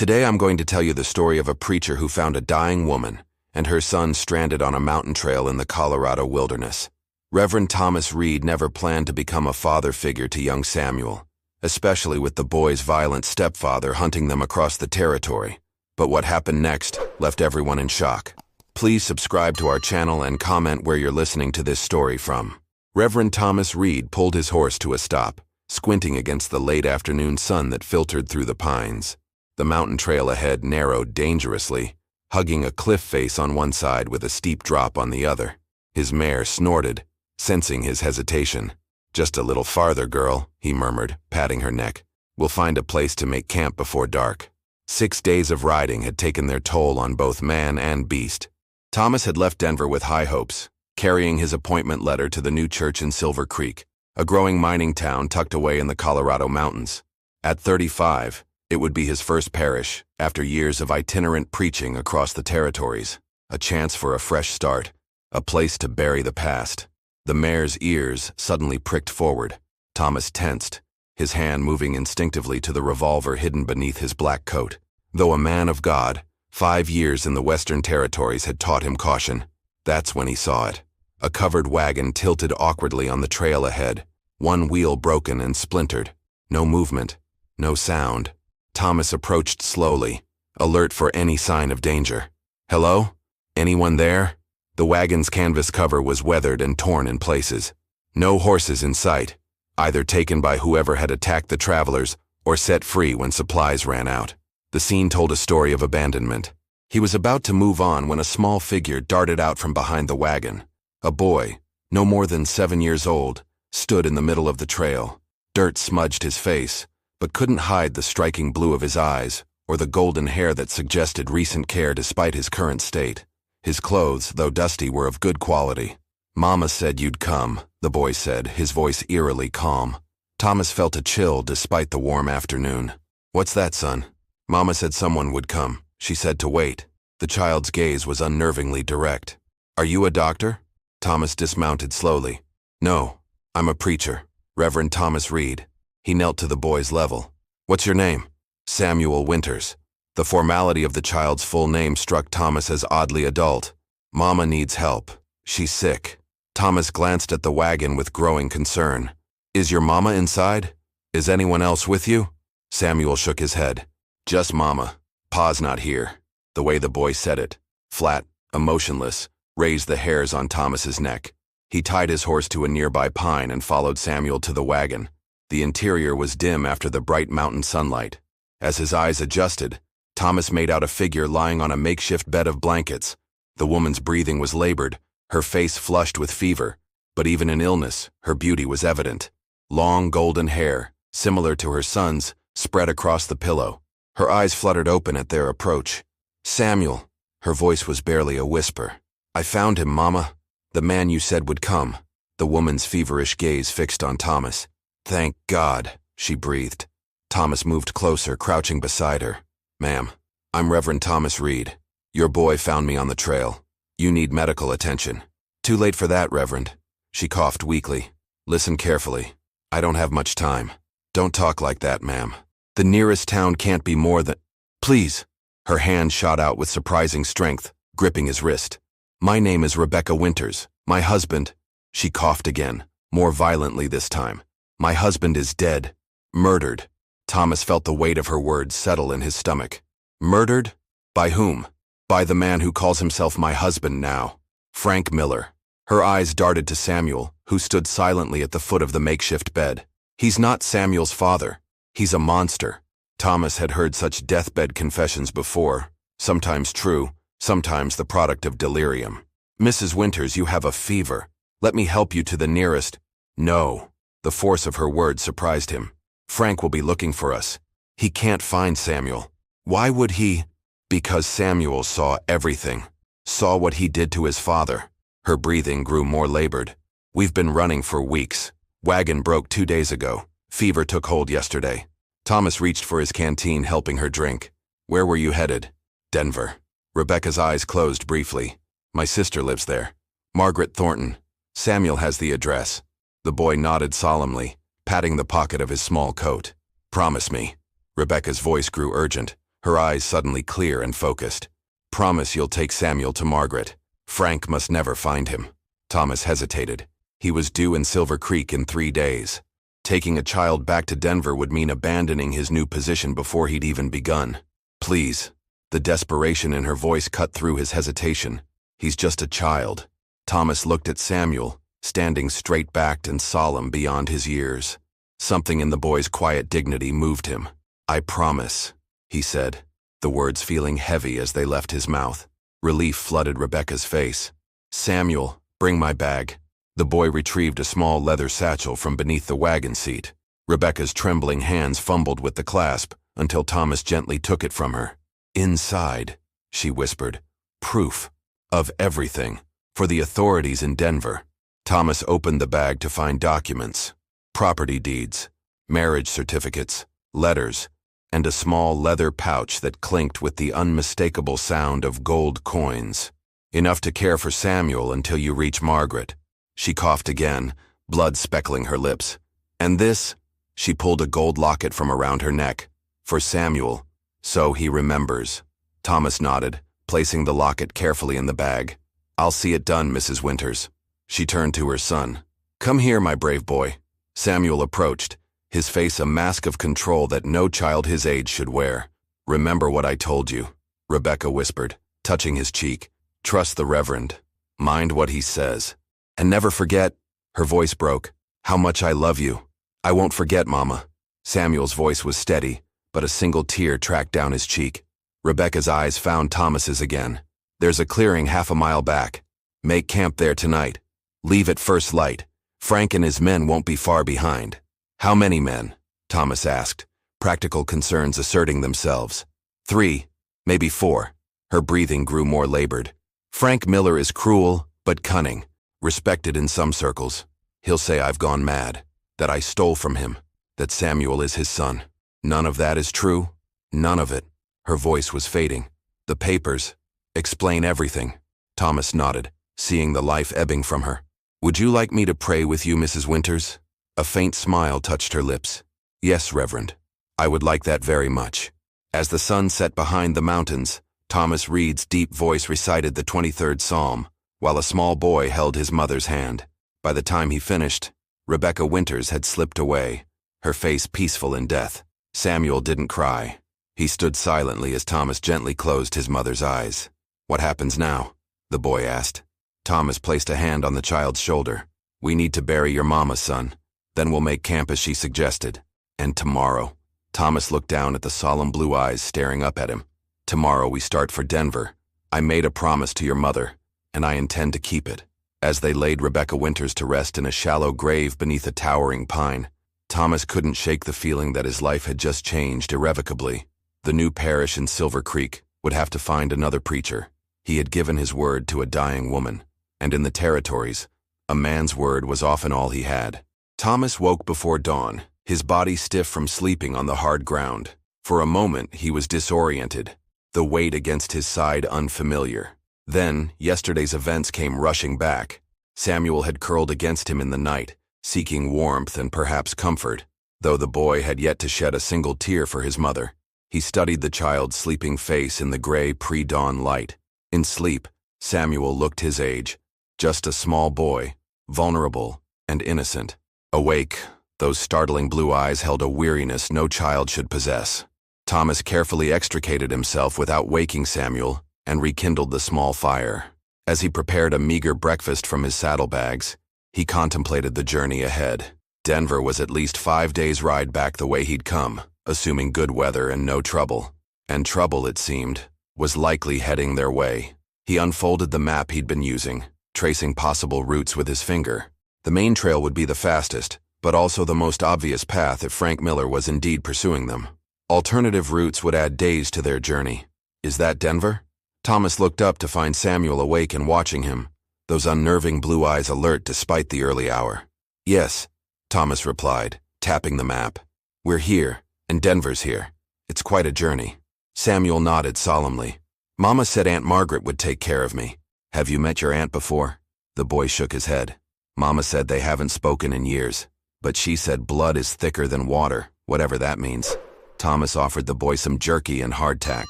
Today I'm going to tell you the story of a preacher who found a dying woman and her son stranded on a mountain trail in the Colorado wilderness. Reverend Thomas Reid never planned to become a father figure to young Samuel, especially with the boy's violent stepfather hunting them across the territory. But what happened next left everyone in shock. Please subscribe to our channel and comment where you're listening to this story from. Reverend Thomas Reid pulled his horse to a stop, squinting against the late afternoon sun that filtered through the pines. The mountain trail ahead narrowed dangerously, hugging a cliff face on one side with a steep drop on the other. His mare snorted, sensing his hesitation. "Just a little farther, girl," he murmured, patting her neck. "We'll find a place to make camp before dark." 6 days of riding had taken their toll on both man and beast. Thomas had left Denver with high hopes, carrying his appointment letter to the new church in Silver Creek, a growing mining town tucked away in the Colorado mountains. At 35, it would be his first parish, after years of itinerant preaching across the territories. A chance for a fresh start, a place to bury the past. The mare's ears suddenly pricked forward. Thomas tensed, his hand moving instinctively to the revolver hidden beneath his black coat. Though a man of God, 5 years in the Western Territories had taught him caution. That's when he saw it. A covered wagon tilted awkwardly on the trail ahead, one wheel broken and splintered. No movement, no sound. Thomas approached slowly, alert for any sign of danger. "Hello? Anyone there?" The wagon's canvas cover was weathered and torn in places. No horses in sight, either taken by whoever had attacked the travelers or set free when supplies ran out. The scene told a story of abandonment. He was about to move on when a small figure darted out from behind the wagon. A boy, no more than 7 years old, stood in the middle of the trail. Dirt smudged his face, but couldn't hide the striking blue of his eyes or the golden hair that suggested recent care despite his current state. His clothes, though dusty, were of good quality. "Mama said you'd come," the boy said, his voice eerily calm. Thomas felt a chill despite the warm afternoon. "What's that, son?" "Mama said someone would come. She said to wait." The child's gaze was unnervingly direct. "Are you a doctor?" Thomas dismounted slowly. "No, I'm a preacher, Reverend Thomas Reid." He knelt to the boy's level. "What's your name?" "Samuel Winters." The formality of the child's full name struck Thomas as oddly adult. "Mama needs help. She's sick." Thomas glanced at the wagon with growing concern. "Is your mama inside? Is anyone else with you?" Samuel shook his head. "Just Mama. Pa's not here." The way the boy said it, flat, emotionless, raised the hairs on Thomas's neck. He tied his horse to a nearby pine and followed Samuel to the wagon. The interior was dim after the bright mountain sunlight. As his eyes adjusted, Thomas made out a figure lying on a makeshift bed of blankets. The woman's breathing was labored, her face flushed with fever, but even in illness, her beauty was evident. Long golden hair, similar to her son's, spread across the pillow. Her eyes fluttered open at their approach. "Samuel," her voice was barely a whisper. "I found him, Mama. The man you said would come." The woman's feverish gaze fixed on Thomas. "Thank God," she breathed. Thomas moved closer, crouching beside her. "Ma'am, I'm Reverend Thomas Reid. Your boy found me on the trail. You need medical attention." "Too late for that, Reverend." She coughed weakly. "Listen carefully. I don't have much time." "Don't talk like that, ma'am. The nearest town can't be more than—" "Please." Her hand shot out with surprising strength, gripping his wrist. "My name is Rebecca Winters. My husband—" She coughed again, more violently this time. "My husband is dead. Murdered." Thomas felt the weight of her words settle in his stomach. "Murdered? By whom?" "By the man who calls himself my husband now. Frank Miller." Her eyes darted to Samuel, who stood silently at the foot of the makeshift bed. "He's not Samuel's father. He's a monster." Thomas had heard such deathbed confessions before, sometimes true, sometimes the product of delirium. "Mrs. Winters, you have a fever. Let me help you to the nearest—" "No." The force of her words surprised him. "Frank will be looking for us. He can't find Samuel." "Why would he?" "Because Samuel saw everything. Saw what he did to his father." Her breathing grew more labored. "We've been running for weeks. Wagon broke 2 days ago. Fever took hold yesterday." Thomas reached for his canteen, helping her drink. "Where were you headed?" "Denver." Rebecca's eyes closed briefly. "My sister lives there. Margaret Thornton. Samuel has the address." The boy nodded solemnly, patting the pocket of his small coat. "Promise me." Rebecca's voice grew urgent. her eyes suddenly clear and focused. Promise you'll take Samuel to Margaret. Frank must never find him. Thomas hesitated. He was due in Silver Creek in 3 days. Taking a child back to Denver would mean abandoning his new position before he'd even begun. Please. The desperation in her voice cut through his hesitation. He's just a child. Thomas looked at Samuel, standing straight-backed and solemn beyond his years. Something in the boy's quiet dignity moved him. I promise, he said, the words feeling heavy as they left his mouth. Relief flooded Rebecca's face. Samuel, bring my bag. The boy retrieved a small leather satchel from beneath the wagon seat. Rebecca's trembling hands fumbled with the clasp until Thomas gently took it from her. Inside, she whispered, proof of everything for the authorities in Denver. Thomas opened the bag to find documents, property deeds, marriage certificates, letters, and a small leather pouch that clinked with the unmistakable sound of gold coins. Enough to care for Samuel until you reach Margaret. She coughed again, blood speckling her lips. And this? She pulled a gold locket from around her neck. For Samuel, so he remembers. Thomas nodded, placing the locket carefully in the bag. I'll see it done, Mrs. Winters. She turned to her son. Come here, my brave boy. Samuel approached, his face a mask of control that no child his age should wear. Remember what I told you, Rebecca whispered, touching his cheek. Trust the Reverend. Mind what he says. And never forget, her voice broke, how much I love you. I won't forget, Mama. Samuel's voice was steady, but a single tear tracked down his cheek. Rebecca's eyes found Thomas's again. There's a clearing half a mile back. Make camp there tonight. Leave at first light. Frank and his men won't be far behind. How many men? Thomas asked, practical concerns asserting themselves. 3, maybe 4. Her breathing grew more labored. Frank Miller is cruel, but cunning, respected in some circles. He'll say I've gone mad, that I stole from him, that Samuel is his son. None of that is true. None of it. Her voice was fading. The papers. Explain everything. Thomas nodded, seeing the life ebbing from her. Would you like me to pray with you, Mrs. Winters? A faint smile touched her lips. Yes, Reverend. I would like that very much. As the sun set behind the mountains, Thomas Reid's deep voice recited the 23rd Psalm, while a small boy held his mother's hand. By the time he finished, Rebecca Winters had slipped away, her face peaceful in death. Samuel didn't cry. He stood silently as Thomas gently closed his mother's eyes. What happens now? The boy asked. Thomas placed a hand on the child's shoulder. We need to bury your mama, son. Then we'll make camp as she suggested. And tomorrow. Thomas looked down at the solemn blue eyes staring up at him. Tomorrow we start for Denver. I made a promise to your mother, and I intend to keep it. As they laid Rebecca Winters to rest in a shallow grave beneath a towering pine, Thomas couldn't shake the feeling that his life had just changed irrevocably. The new parish in Silver Creek would have to find another preacher. He had given his word to a dying woman, and in the territories, a man's word was often all he had. Thomas woke before dawn, his body stiff from sleeping on the hard ground. For a moment, he was disoriented, the weight against his side unfamiliar. Then, yesterday's events came rushing back. Samuel had curled against him in the night, seeking warmth and perhaps comfort, though the boy had yet to shed a single tear for his mother. He studied the child's sleeping face in the gray pre-dawn light. In sleep, Samuel looked his age, just a small boy, vulnerable and innocent. Awake, those startling blue eyes held a weariness no child should possess. Thomas carefully extricated himself without waking Samuel and rekindled the small fire. As he prepared a meager breakfast from his saddlebags, he contemplated the journey ahead. Denver was at least 5 days' ride back the way he'd come, assuming good weather and no trouble. And trouble, it seemed, was likely heading their way. He unfolded the map he'd been using, tracing possible routes with his finger. The main trail would be the fastest, but also the most obvious path if Frank Miller was indeed pursuing them. Alternative routes would add days to their journey. Is that Denver? Thomas looked up to find Samuel awake and watching him, those unnerving blue eyes alert despite the early hour. Yes, Thomas replied, tapping the map. We're here, and Denver's here. It's quite a journey. Samuel nodded solemnly. Mama said Aunt Margaret would take care of me. Have you met your aunt before? The boy shook his head. Mama said they haven't spoken in years, but she said blood is thicker than water, whatever that means. Thomas offered the boy some jerky and hardtack.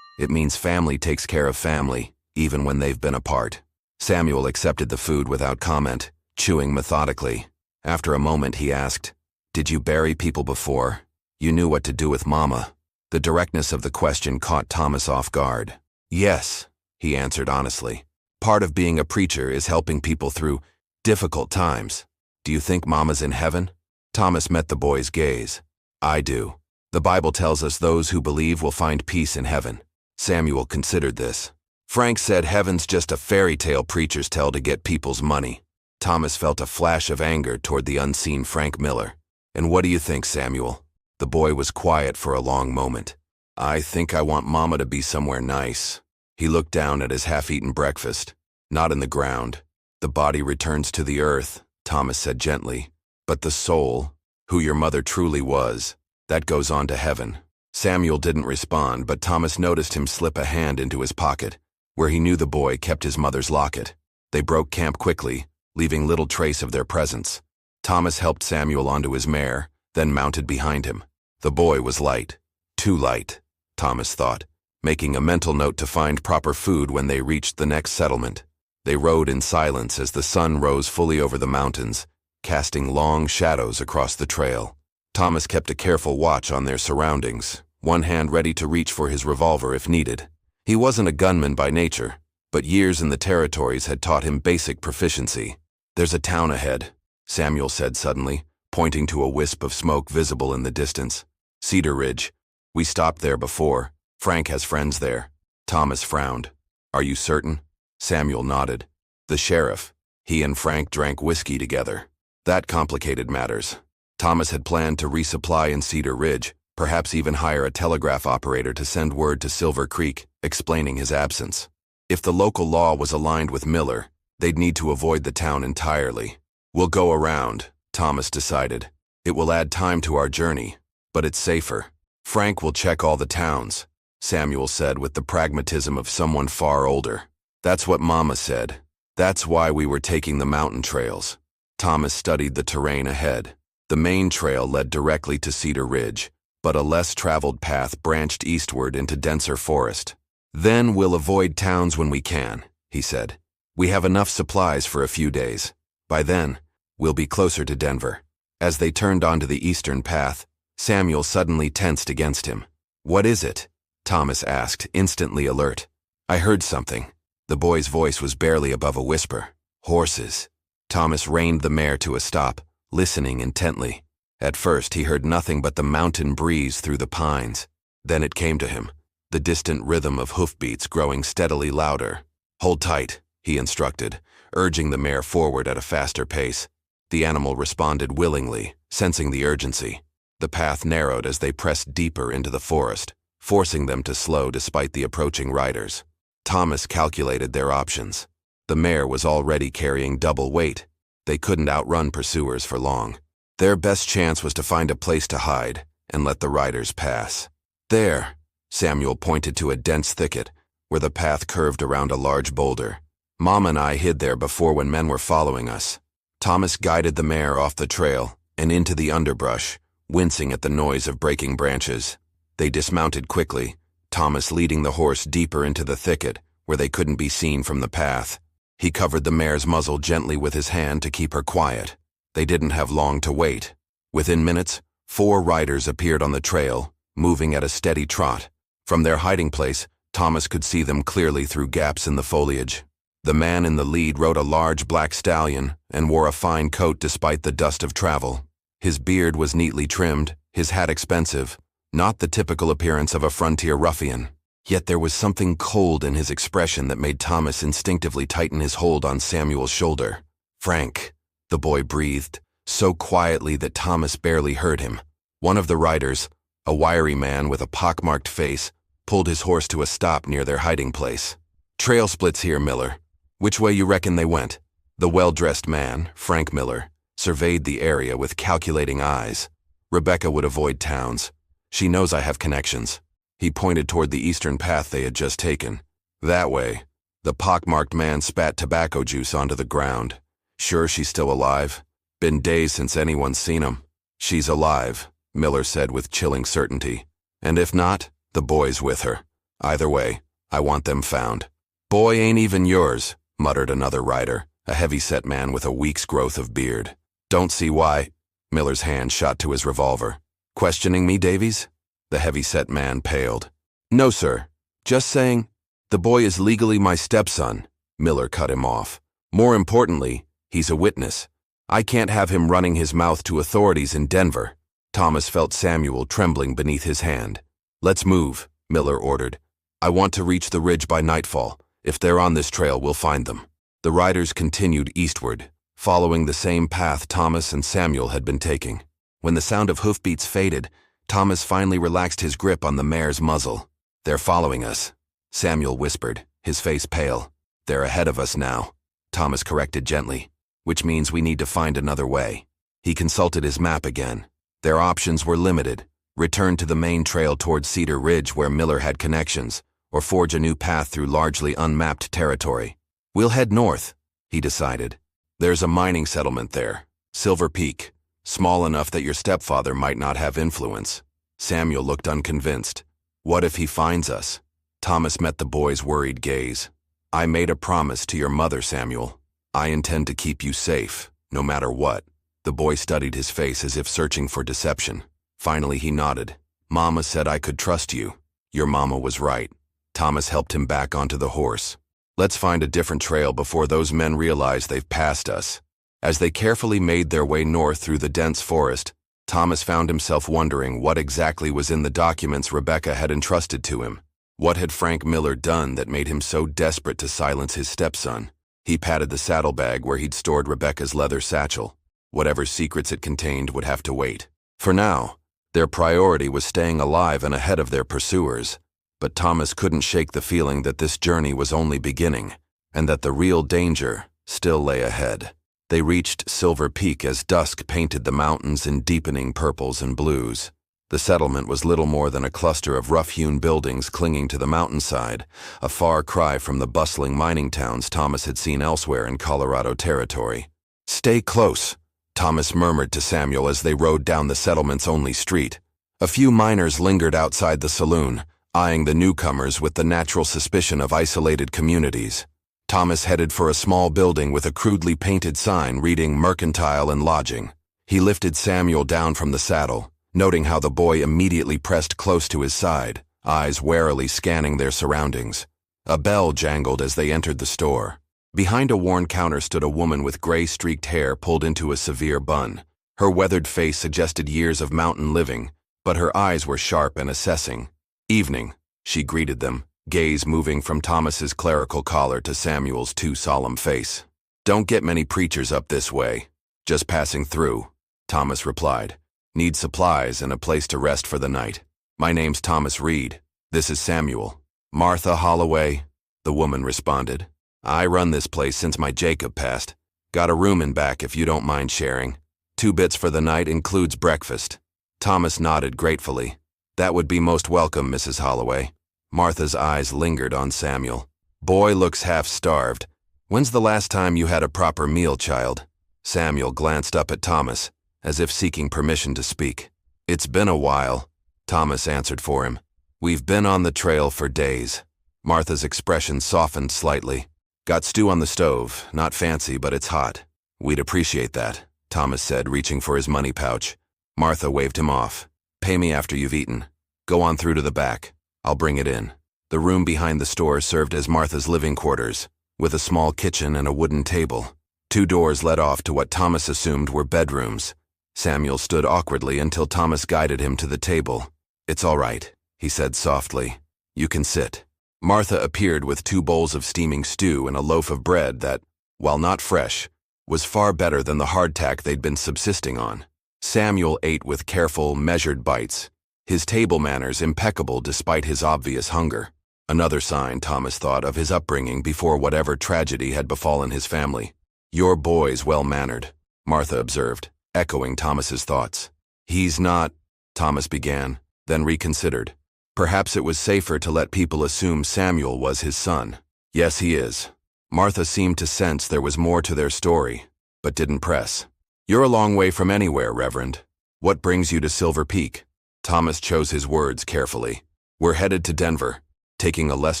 It means family takes care of family, even when they've been apart. Samuel accepted the food without comment, chewing methodically. After a moment, he asked, "Did you bury people before? You knew what to do with Mama." The directness of the question caught Thomas off guard. "Yes," he answered honestly. "Part of being a preacher is helping people through difficult times. Do you think Mama's in heaven?" Thomas met the boy's gaze. "I do. The Bible tells us those who believe will find peace in heaven." Samuel considered this. Frank said heaven's just a fairy tale preachers tell to get people's money. Thomas felt a flash of anger toward the unseen Frank Miller. "And what do you think, Samuel?" The boy was quiet for a long moment. "I think I want Mama to be somewhere nice." He looked down at his half-eaten breakfast. "Not in the ground. The body returns to the earth," Thomas said gently. "But the soul, who your mother truly was, that goes on to heaven." Samuel didn't respond, but Thomas noticed him slip a hand into his pocket, where he knew the boy kept his mother's locket. They broke camp quickly, leaving little trace of their presence. Thomas helped Samuel onto his mare, then mounted behind him. The boy was light. Too light, Thomas thought, making a mental note to find proper food when they reached the next settlement. They rode in silence as the sun rose fully over the mountains, casting long shadows across the trail. Thomas kept a careful watch on their surroundings, one hand ready to reach for his revolver if needed. He wasn't a gunman by nature, but years in the territories had taught him basic proficiency. "There's a town ahead," Samuel said suddenly, pointing to a wisp of smoke visible in the distance. "Cedar Ridge. We stopped there before. Frank has friends there." Thomas frowned. "Are you certain?" Samuel nodded. "The sheriff. He and Frank drank whiskey together." That complicated matters. Thomas had planned to resupply in Cedar Ridge, perhaps even hire a telegraph operator to send word to Silver Creek, explaining his absence. If the local law was aligned with Miller, they'd need to avoid the town entirely. "We'll go around," Thomas decided. "It will add time to our journey, but it's safer. Frank will check all the towns," Samuel said with the pragmatism of someone far older. "That's what Mama said. That's why we were taking the mountain trails." Thomas studied the terrain ahead. The main trail led directly to Cedar Ridge, but a less traveled path branched eastward into denser forest. "Then we'll avoid towns when we can," he said. "We have enough supplies for a few days. By then, we'll be closer to Denver." As they turned onto the eastern path, Samuel suddenly tensed against him. "What is it?" Thomas asked, instantly alert. "I heard something." The boy's voice was barely above a whisper. "Horses." Thomas reined the mare to a stop, listening intently. At first, he heard nothing but the mountain breeze through the pines. Then it came to him, the distant rhythm of hoofbeats growing steadily louder. "Hold tight," he instructed, urging the mare forward at a faster pace. The animal responded willingly, sensing the urgency. The path narrowed as they pressed deeper into the forest, forcing them to slow despite the approaching riders. Thomas calculated their options. The mare was already carrying double weight. They couldn't outrun pursuers for long. Their best chance was to find a place to hide and let the riders pass. "There," Samuel pointed to a dense thicket where the path curved around a large boulder. "Mom and I hid there before when men were following us." Thomas guided the mare off the trail and into the underbrush, wincing at the noise of breaking branches. They dismounted quickly, Thomas leading the horse deeper into the thicket where they couldn't be seen from the path. He covered the mare's muzzle gently with his hand to keep her quiet. They didn't have long to wait. Within minutes, 4 riders appeared on the trail, moving at a steady trot. From their hiding place, Thomas could see them clearly through gaps in the foliage. The man in the lead rode a large black stallion and wore a fine coat despite the dust of travel. His beard was neatly trimmed, his hat expensive, not the typical appearance of a frontier ruffian. Yet there was something cold in his expression that made Thomas instinctively tighten his hold on Samuel's shoulder. "Frank," the boy breathed, so quietly that Thomas barely heard him. One of the riders, a wiry man with a pockmarked face, pulled his horse to a stop near their hiding place. "Trail splits here, Miller. Which way you reckon they went?" The well-dressed man, Frank Miller, surveyed the area with calculating eyes. "Rebecca would avoid towns. She knows I have connections." He pointed toward the eastern path they had just taken. "That way." The pockmarked man spat tobacco juice onto the ground. "Sure she's still alive? Been days since anyone's seen 'em." "She's alive," Miller said with chilling certainty. And if not, the boy's with her. Either way, I want them found. Boy ain't even yours, muttered another rider, a heavy-set man with a week's growth of beard. Don't see why. Miller's hand shot to his revolver. Questioning me, Davies? The heavy-set man paled. No, sir. Just saying, the boy is legally my stepson. Miller cut him off. More importantly, he's a witness. I can't have him running his mouth to authorities in Denver. Thomas felt Samuel trembling beneath his hand. Let's move, Miller ordered. I want to reach the ridge by nightfall. If they're on this trail, we'll find them. The riders continued eastward, following the same path Thomas and Samuel had been taking. When the sound of hoofbeats faded, Thomas finally relaxed his grip on the mare's muzzle. They're following us, Samuel whispered, his face pale. They're ahead of us now, Thomas corrected gently, which means we need to find another way. He consulted his map again. Their options were limited. Return to the main trail towards Cedar Ridge where Miller had connections, or forge a new path through largely unmapped territory. We'll head north, he decided. There's a mining settlement there, Silver Peak, small enough that your stepfather might not have influence. Samuel looked unconvinced. What if he finds us? Thomas met the boy's worried gaze. I made a promise to your mother, Samuel. I intend to keep you safe, no matter what. The boy studied his face as if searching for deception. Finally, he nodded. Mama said I could trust you. Your mama was right. Thomas helped him back onto the horse. Let's find a different trail before those men realize they've passed us. As they carefully made their way north through the dense forest, Thomas found himself wondering what exactly was in the documents Rebecca had entrusted to him. What had Frank Miller done that made him so desperate to silence his stepson? He patted the saddlebag where he'd stored Rebecca's leather satchel. Whatever secrets it contained would have to wait. For now, their priority was staying alive and ahead of their pursuers. But Thomas couldn't shake the feeling that this journey was only beginning, and that the real danger still lay ahead. They reached Silver Peak as dusk painted the mountains in deepening purples and blues. The settlement was little more than a cluster of rough-hewn buildings clinging to the mountainside, a far cry from the bustling mining towns Thomas had seen elsewhere in Colorado territory. Stay close, Thomas murmured to Samuel as they rode down the settlement's only street. A few miners lingered outside the saloon, eyeing the newcomers with the natural suspicion of isolated communities. Thomas headed for a small building with a crudely painted sign reading Mercantile and Lodging. He lifted Samuel down from the saddle, noting how the boy immediately pressed close to his side, eyes warily scanning their surroundings. A bell jangled as they entered the store. Behind a worn counter stood a woman with gray-streaked hair pulled into a severe bun. Her weathered face suggested years of mountain living, but her eyes were sharp and assessing. Evening, she greeted them, gaze moving from Thomas's clerical collar to Samuel's too solemn face. Don't get many preachers up this way. Just passing through, Thomas replied. Need supplies and a place to rest for the night. My name's Thomas Reid. This is Samuel. Martha Holloway, the woman responded. I run this place since my Jacob passed. Got a room in back if you don't mind sharing. 2 bits for the night includes breakfast. Thomas nodded gratefully. That would be most welcome, Mrs. Holloway. Martha's eyes lingered on Samuel. Boy looks half-starved. When's the last time you had a proper meal, child? Samuel glanced up at Thomas, as if seeking permission to speak. It's been a while, Thomas answered for him. We've been on the trail for days. Martha's expression softened slightly. Got stew on the stove, not fancy, but it's hot. We'd appreciate that, Thomas said, reaching for his money pouch. Martha waved him off. Pay me after you've eaten. Go on through to the back. I'll bring it in. The room behind the store served as Martha's living quarters, with a small kitchen and a wooden table. 2 doors led off to what Thomas assumed were bedrooms. Samuel stood awkwardly until Thomas guided him to the table. It's all right, he said softly. You can sit. Martha appeared with 2 bowls of steaming stew and a loaf of bread that, while not fresh, was far better than the hardtack they'd been subsisting on. Samuel ate with careful, measured bites, his table manners impeccable despite his obvious hunger. Another sign, Thomas thought, of his upbringing before whatever tragedy had befallen his family. Your boy's well-mannered, Martha observed, echoing Thomas's thoughts. He's not, Thomas began, then reconsidered. Perhaps it was safer to let people assume Samuel was his son. Yes, he is. Martha seemed to sense there was more to their story, but didn't press. You're a long way from anywhere, Reverend. What brings you to Silver Peak? Thomas chose his words carefully. We're headed to Denver, taking a less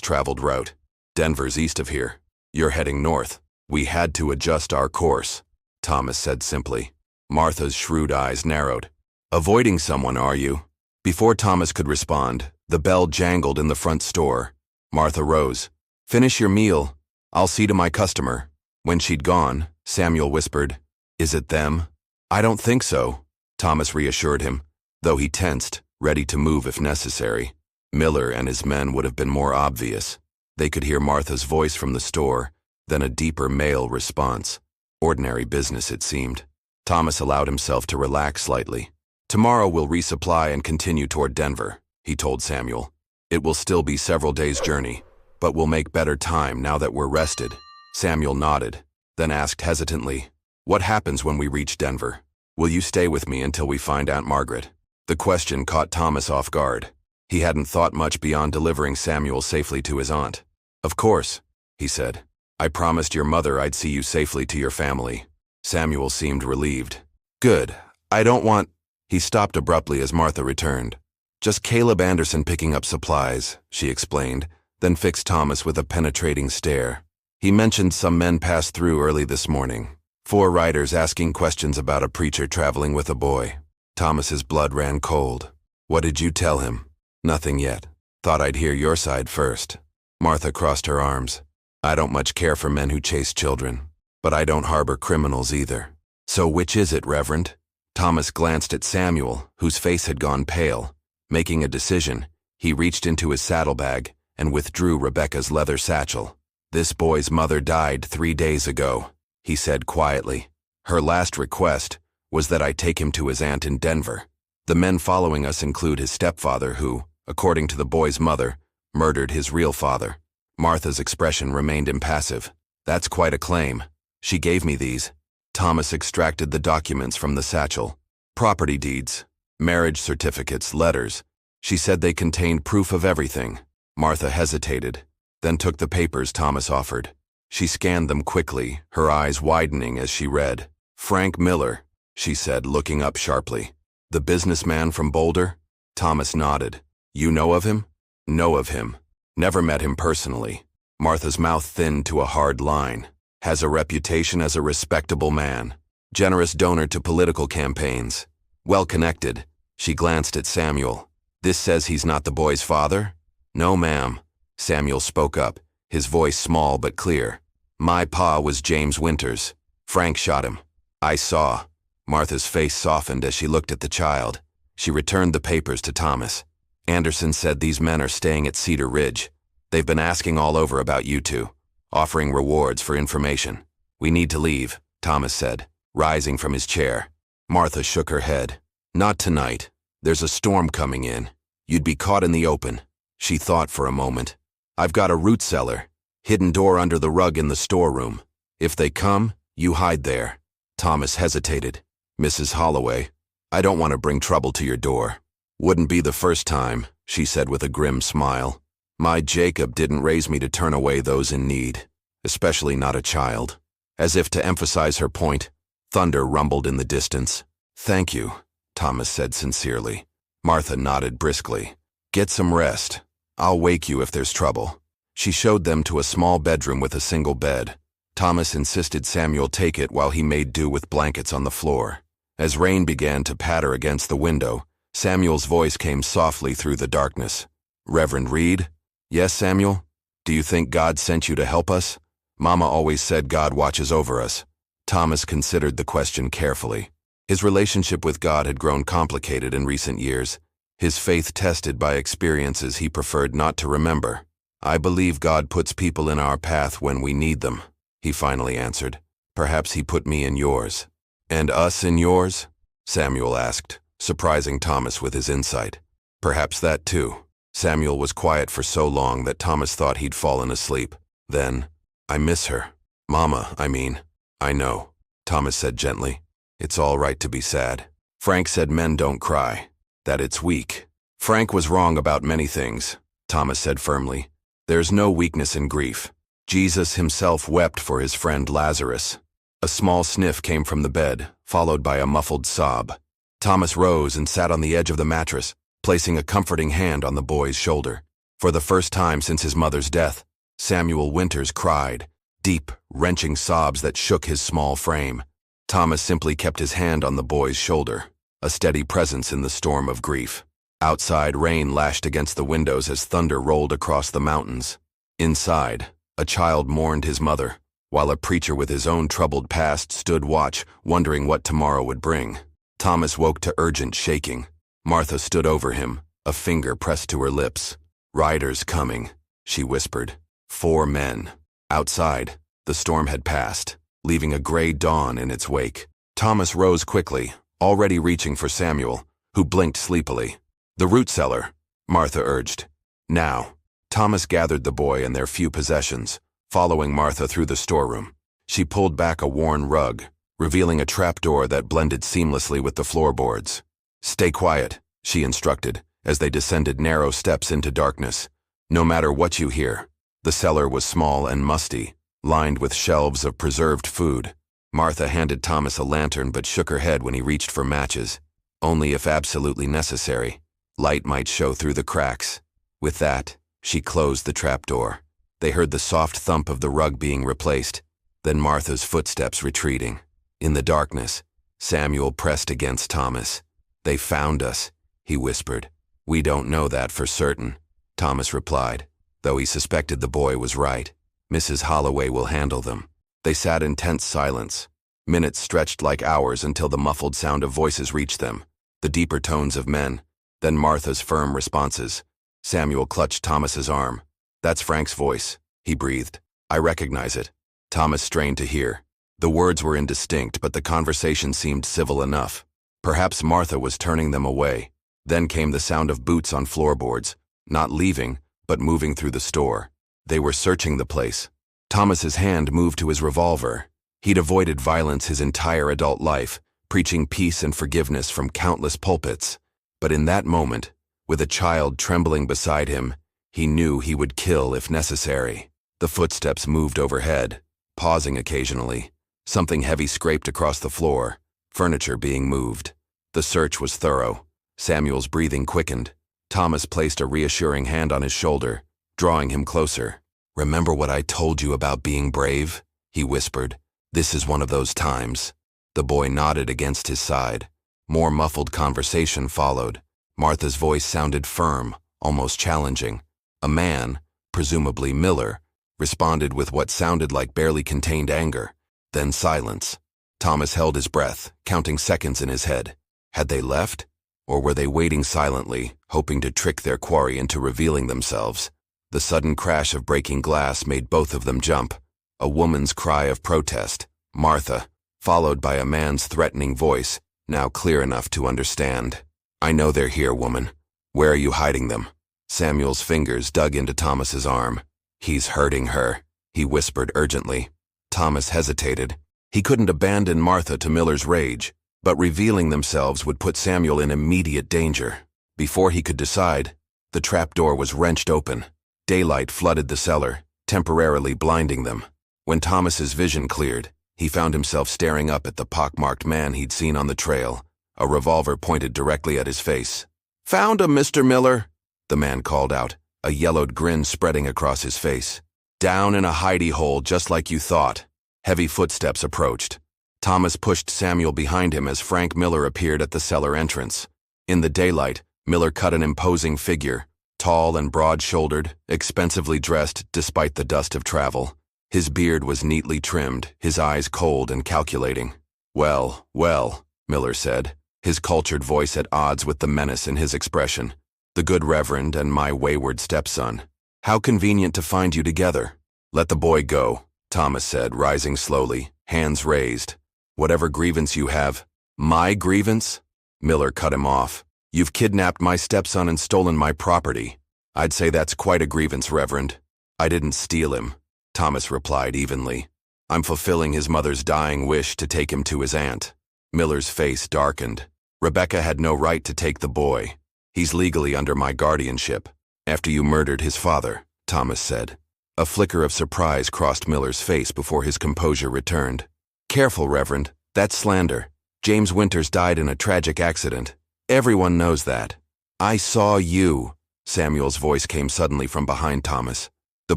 traveled route. Denver's east of here. You're heading north. We had to adjust our course, Thomas said simply. Martha's shrewd eyes narrowed. Avoiding someone, are you? Before Thomas could respond, the bell jangled in the front store. Martha rose. Finish your meal. I'll see to my customer. When she'd gone, Samuel whispered, Is it them? I don't think so, Thomas reassured him, though he tensed, ready to move if necessary. Miller and his men would have been more obvious. They could hear Martha's voice from the store, then a deeper male response. Ordinary business, it seemed. Thomas allowed himself to relax slightly. Tomorrow we'll resupply and continue toward Denver, he told Samuel. It will still be several days' journey, but we'll make better time now that we're rested. Samuel nodded, then asked hesitantly, What happens when we reach Denver? Will you stay with me until we find Aunt Margaret? The question caught Thomas off guard. He hadn't thought much beyond delivering Samuel safely to his aunt. Of course, he said. I promised your mother I'd see you safely to your family. Samuel seemed relieved. Good. I don't want... He stopped abruptly as Martha returned. Just Caleb Anderson picking up supplies, she explained, then fixed Thomas with a penetrating stare. He mentioned some men passed through early this morning. 4 riders asking questions about a preacher traveling with a boy. Thomas's blood ran cold. What did you tell him? Nothing yet. Thought I'd hear your side first. Martha crossed her arms. I don't much care for men who chase children, but I don't harbor criminals either. So which is it, Reverend? Thomas glanced at Samuel, whose face had gone pale. Making a decision, he reached into his saddlebag and withdrew Rebecca's leather satchel. This boy's mother died 3 days ago, he said quietly. Her last request was that I take him to his aunt in Denver. The men following us include his stepfather who, according to the boy's mother, murdered his real father. Martha's expression remained impassive. That's quite a claim. She gave me these. Thomas extracted the documents from the satchel. Property deeds, marriage certificates, letters. She said they contained proof of everything. Martha hesitated, then took the papers Thomas offered. She scanned them quickly, her eyes widening as she read. Frank Miller, she said, looking up sharply. The businessman from Boulder? Thomas nodded. You know of him? Know of him. Never met him personally. Martha's mouth thinned to a hard line. Has a reputation as a respectable man. Generous donor to political campaigns. Well-connected. She glanced at Samuel. This says he's not the boy's father? No, ma'am. Samuel spoke up, his voice small but clear. My pa was James Winters. Frank shot him. I saw. Martha's face softened as she looked at the child. She returned the papers to Thomas. Anderson said these men are staying at Cedar Ridge. They've been asking all over about you two, offering rewards for information. We need to leave, Thomas said, rising from his chair. Martha shook her head. Not tonight. There's a storm coming in. You'd be caught in the open. She thought for a moment. I've got a root cellar. Hidden door under the rug in the storeroom. If they come, you hide there. Thomas hesitated. Mrs. Holloway, I don't want to bring trouble to your door. Wouldn't be the first time, she said with a grim smile. My Jacob didn't raise me to turn away those in need, especially not a child. As if to emphasize her point, thunder rumbled in the distance. Thank you, Thomas said sincerely. Martha nodded briskly. Get some rest. I'll wake you if there's trouble. She showed them to a small bedroom with a single bed. Thomas insisted Samuel take it while he made do with blankets on the floor. As rain began to patter against the window, Samuel's voice came softly through the darkness. Reverend Reid? Yes, Samuel? Do you think God sent you to help us? Mama always said God watches over us. Thomas considered the question carefully. His relationship with God had grown complicated in recent years, his faith tested by experiences he preferred not to remember. I believe God puts people in our path when we need them, he finally answered. Perhaps he put me in yours. And us in yours? Samuel asked, surprising Thomas with his insight. Perhaps that too. Samuel was quiet for so long that Thomas thought he'd fallen asleep. Then, I miss her. Mama, I mean. I know, Thomas said gently. It's all right to be sad. Frank said men don't cry, that it's weak. Frank was wrong about many things, Thomas said firmly. There's no weakness in grief. Jesus himself wept for his friend Lazarus. A small sniff came from the bed, followed by a muffled sob. Thomas rose and sat on the edge of the mattress. placing a comforting hand on the boy's shoulder. For the first time since his mother's death, Samuel Winters cried, deep, wrenching sobs that shook his small frame. Thomas simply kept his hand on the boy's shoulder, a steady presence in the storm of grief. Outside, rain lashed against the windows as thunder rolled across the mountains. Inside, a child mourned his mother, while a preacher with his own troubled past stood watch, wondering what tomorrow would bring. Thomas woke to urgent shaking. Martha stood over him, a finger pressed to her lips. "Riders coming," she whispered. 4 men. Outside, the storm had passed, leaving a gray dawn in its wake. Thomas rose quickly, already reaching for Samuel, who blinked sleepily. "The root cellar," Martha urged. "Now." Thomas gathered the boy and their few possessions, following Martha through the storeroom. She pulled back a worn rug, revealing a trapdoor that blended seamlessly with the floorboards. "Stay quiet," she instructed, as they descended narrow steps into darkness. "No matter what you hear." The cellar was small and musty, lined with shelves of preserved food. Martha handed Thomas a lantern but shook her head when he reached for matches. "Only if absolutely necessary. Light might show through the cracks." With that, she closed the trapdoor. They heard the soft thump of the rug being replaced, then Martha's footsteps retreating. In the darkness, Samuel pressed against Thomas. "They found us," he whispered. "We don't know that for certain," Thomas replied, though he suspected the boy was right. "Mrs. Holloway will handle them." They sat in tense silence. Minutes stretched like hours until the muffled sound of voices reached them, the deeper tones of men, then Martha's firm responses. Samuel clutched Thomas's arm. "That's Frank's voice," he breathed. "I recognize it." Thomas strained to hear. The words were indistinct, but the conversation seemed civil enough. Perhaps Martha was turning them away. Then came the sound of boots on floorboards, not leaving, but moving through the store. They were searching the place. Thomas's hand moved to his revolver. He'd avoided violence his entire adult life, preaching peace and forgiveness from countless pulpits. But in that moment, with a child trembling beside him, he knew he would kill if necessary. The footsteps moved overhead, pausing occasionally. Something heavy scraped across the floor, furniture being moved. The search was thorough. Samuel's breathing quickened. Thomas placed a reassuring hand on his shoulder, drawing him closer. "Remember what I told you about being brave?" he whispered. "This is one of those times." The boy nodded against his side. More muffled conversation followed. Martha's voice sounded firm, almost challenging. A man, presumably Miller, responded with what sounded like barely contained anger. Then silence. Thomas held his breath, counting seconds in his head. Had they left? Or were they waiting silently, hoping to trick their quarry into revealing themselves? The sudden crash of breaking glass made both of them jump. A woman's cry of protest, "Martha," followed by a man's threatening voice, now clear enough to understand. "I know they're here, woman. Where are you hiding them?" Samuel's fingers dug into Thomas's arm. "He's hurting her," he whispered urgently. Thomas hesitated. He couldn't abandon Martha to Miller's rage, but revealing themselves would put Samuel in immediate danger. Before he could decide, the trapdoor was wrenched open. Daylight flooded the cellar, temporarily blinding them. When Thomas's vision cleared, he found himself staring up at the pockmarked man he'd seen on the trail, a revolver pointed directly at his face. "Found him, Mr. Miller," the man called out, a yellowed grin spreading across his face. "Down in a hidey hole just like you thought." Heavy footsteps approached. Thomas pushed Samuel behind him as Frank Miller appeared at the cellar entrance. In the daylight, Miller cut an imposing figure, tall and broad-shouldered, expensively dressed despite the dust of travel. His beard was neatly trimmed, his eyes cold and calculating. "Well, well," Miller said, his cultured voice at odds with the menace in his expression. "The good Reverend and my wayward stepson. How convenient to find you together." "Let the boy go," Thomas said, rising slowly, hands raised. "Whatever grievance you have." "My grievance?" Miller cut him off. "You've kidnapped my stepson and stolen my property." "I'd say that's quite a grievance, Reverend." "I didn't steal him," Thomas replied evenly. "I'm fulfilling his mother's dying wish to take him to his aunt." Miller's face darkened. "Rebecca had no right to take the boy. He's legally under my guardianship. After you murdered his father," Thomas said. A flicker of surprise crossed Miller's face before his composure returned. "Careful, Reverend. That's slander. James Winters died in a tragic accident. Everyone knows that." I saw you. Samuel's voice came suddenly from behind Thomas. The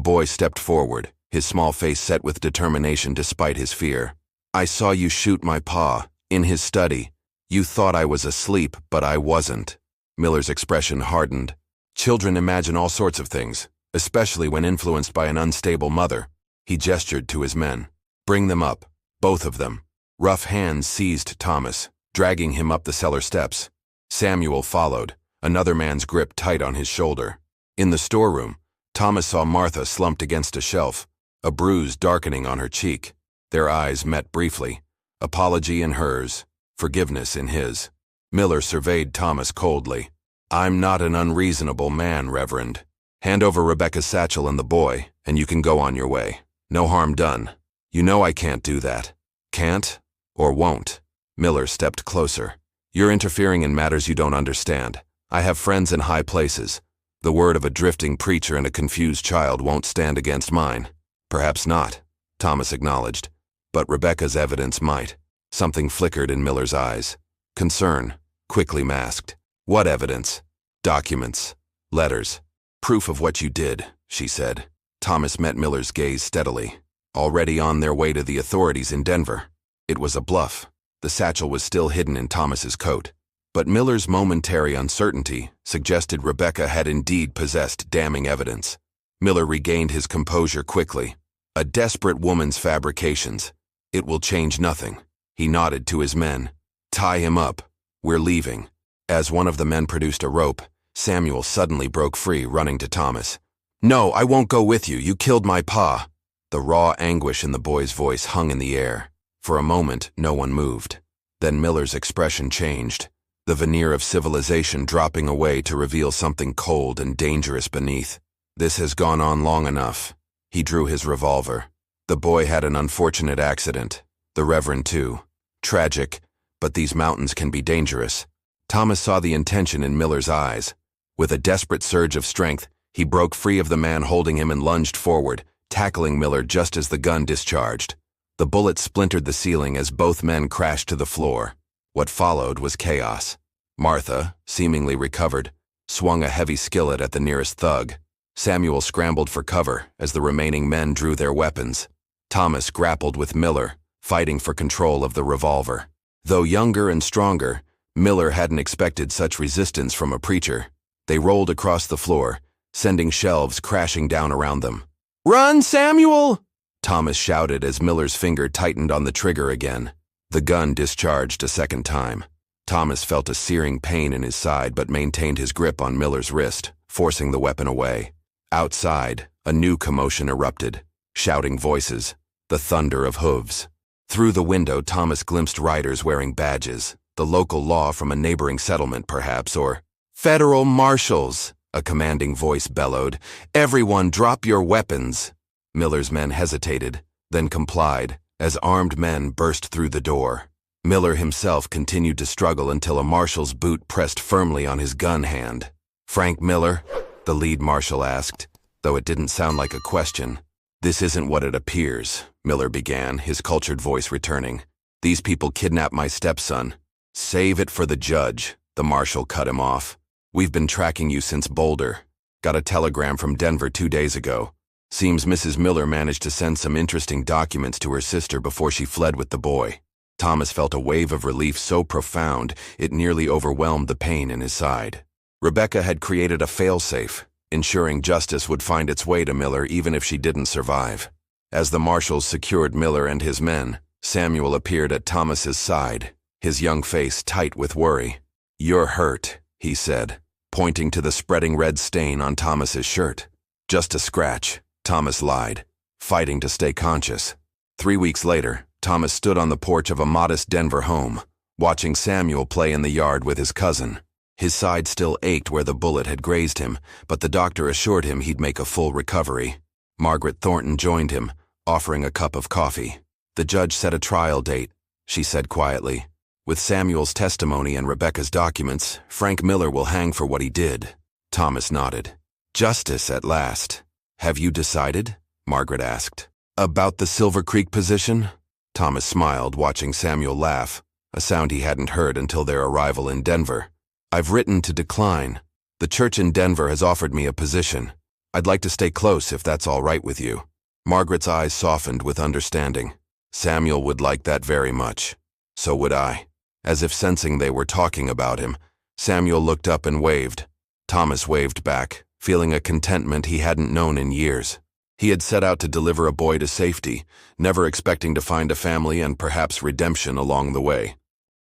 boy stepped forward, his small face set with determination despite his fear. I saw you shoot my pa, in his study. You thought I was asleep, but I wasn't. Miller's expression hardened. Children imagine all sorts of things, especially when influenced by an unstable mother. He gestured to his men. Bring them up, both of them. Rough hands seized Thomas, dragging him up the cellar steps. Samuel followed, another man's grip tight on his shoulder. In the storeroom, Thomas saw Martha slumped against a shelf, a bruise darkening on her cheek. Their eyes met briefly, apology in hers, forgiveness in his. Miller surveyed Thomas coldly. I'm not an unreasonable man, Reverend. Hand over Rebecca's satchel and the boy, and you can go on your way. No harm done. You know I can't do that. Can't or won't. Miller stepped closer. You're interfering in matters you don't understand. I have friends in high places. The word of a drifting preacher and a confused child won't stand against mine. Perhaps not, Thomas acknowledged. But Rebecca's evidence might. Something flickered in Miller's eyes. Concern, quickly masked. What evidence? Documents. Letters. Proof of what you did, she said. Thomas met Miller's gaze steadily. Already on their way to the authorities in Denver. It was a bluff. The satchel was still hidden in Thomas's coat. But Miller's momentary uncertainty suggested Rebecca had indeed possessed damning evidence. Miller regained his composure quickly. A desperate woman's fabrications. It will change nothing. He nodded to his men. Tie him up. We're leaving. As one of the men produced a rope, Samuel suddenly broke free, running to Thomas. No, I won't go with you. You killed my pa. The raw anguish in the boy's voice hung in the air. For a moment, no one moved. Then Miller's expression changed, the veneer of civilization dropping away to reveal something cold and dangerous beneath. This has gone on long enough. He drew his revolver. The boy had an unfortunate accident. The Reverend too. Tragic, but these mountains can be dangerous. Thomas saw the intention in Miller's eyes. With a desperate surge of strength, he broke free of the man holding him and lunged forward, tackling Miller just as the gun discharged. The bullet splintered the ceiling as both men crashed to the floor. What followed was chaos. Martha, seemingly recovered, swung a heavy skillet at the nearest thug. Samuel scrambled for cover as the remaining men drew their weapons. Thomas grappled with Miller, fighting for control of the revolver. Though younger and stronger, Miller hadn't expected such resistance from a preacher. They rolled across the floor, sending shelves crashing down around them. Run, Samuel! Thomas shouted as Miller's finger tightened on the trigger again. The gun discharged a second time. Thomas felt a searing pain in his side but maintained his grip on Miller's wrist, forcing the weapon away. Outside, a new commotion erupted. Shouting voices, the thunder of hooves. Through the window, Thomas glimpsed riders wearing badges, the local law from a neighboring settlement perhaps, or Federal Marshals, a commanding voice bellowed. Everyone drop your weapons. Miller's men hesitated, then complied, as armed men burst through the door. Miller himself continued to struggle until a marshal's boot pressed firmly on his gun hand. Frank Miller? The lead marshal asked, though it didn't sound like a question. This isn't what it appears, Miller began, his cultured voice returning. These people kidnapped my stepson. Save it for the judge, the marshal cut him off. We've been tracking you since Boulder. Got a telegram from Denver 2 days ago. Seems Mrs. Miller managed to send some interesting documents to her sister before she fled with the boy. Thomas felt a wave of relief so profound it nearly overwhelmed the pain in his side. Rebecca had created a failsafe, ensuring justice would find its way to Miller even if she didn't survive. As the marshals secured Miller and his men, Samuel appeared at Thomas's side, his young face tight with worry. You're hurt, he said, pointing to the spreading red stain on Thomas's shirt. Just a scratch. Thomas lied, fighting to stay conscious. 3 weeks later, Thomas stood on the porch of a modest Denver home, watching Samuel play in the yard with his cousin. His side still ached where the bullet had grazed him, but the doctor assured him he'd make a full recovery. Margaret Thornton joined him, offering a cup of coffee. The judge set a trial date, she said quietly. With Samuel's testimony and Rebecca's documents, Frank Miller will hang for what he did. Thomas nodded. Justice at last. Have you decided? Margaret asked. About the Silver Creek position? Thomas smiled, watching Samuel laugh, a sound he hadn't heard until their arrival in Denver. I've written to decline. The church in Denver has offered me a position. I'd like to stay close if that's all right with you." Margaret's eyes softened with understanding. Samuel would like that very much. So would I. As if sensing they were talking about him, Samuel looked up and waved. Thomas waved back, feeling a contentment he hadn't known in years. He had set out to deliver a boy to safety, never expecting to find a family and perhaps redemption along the way.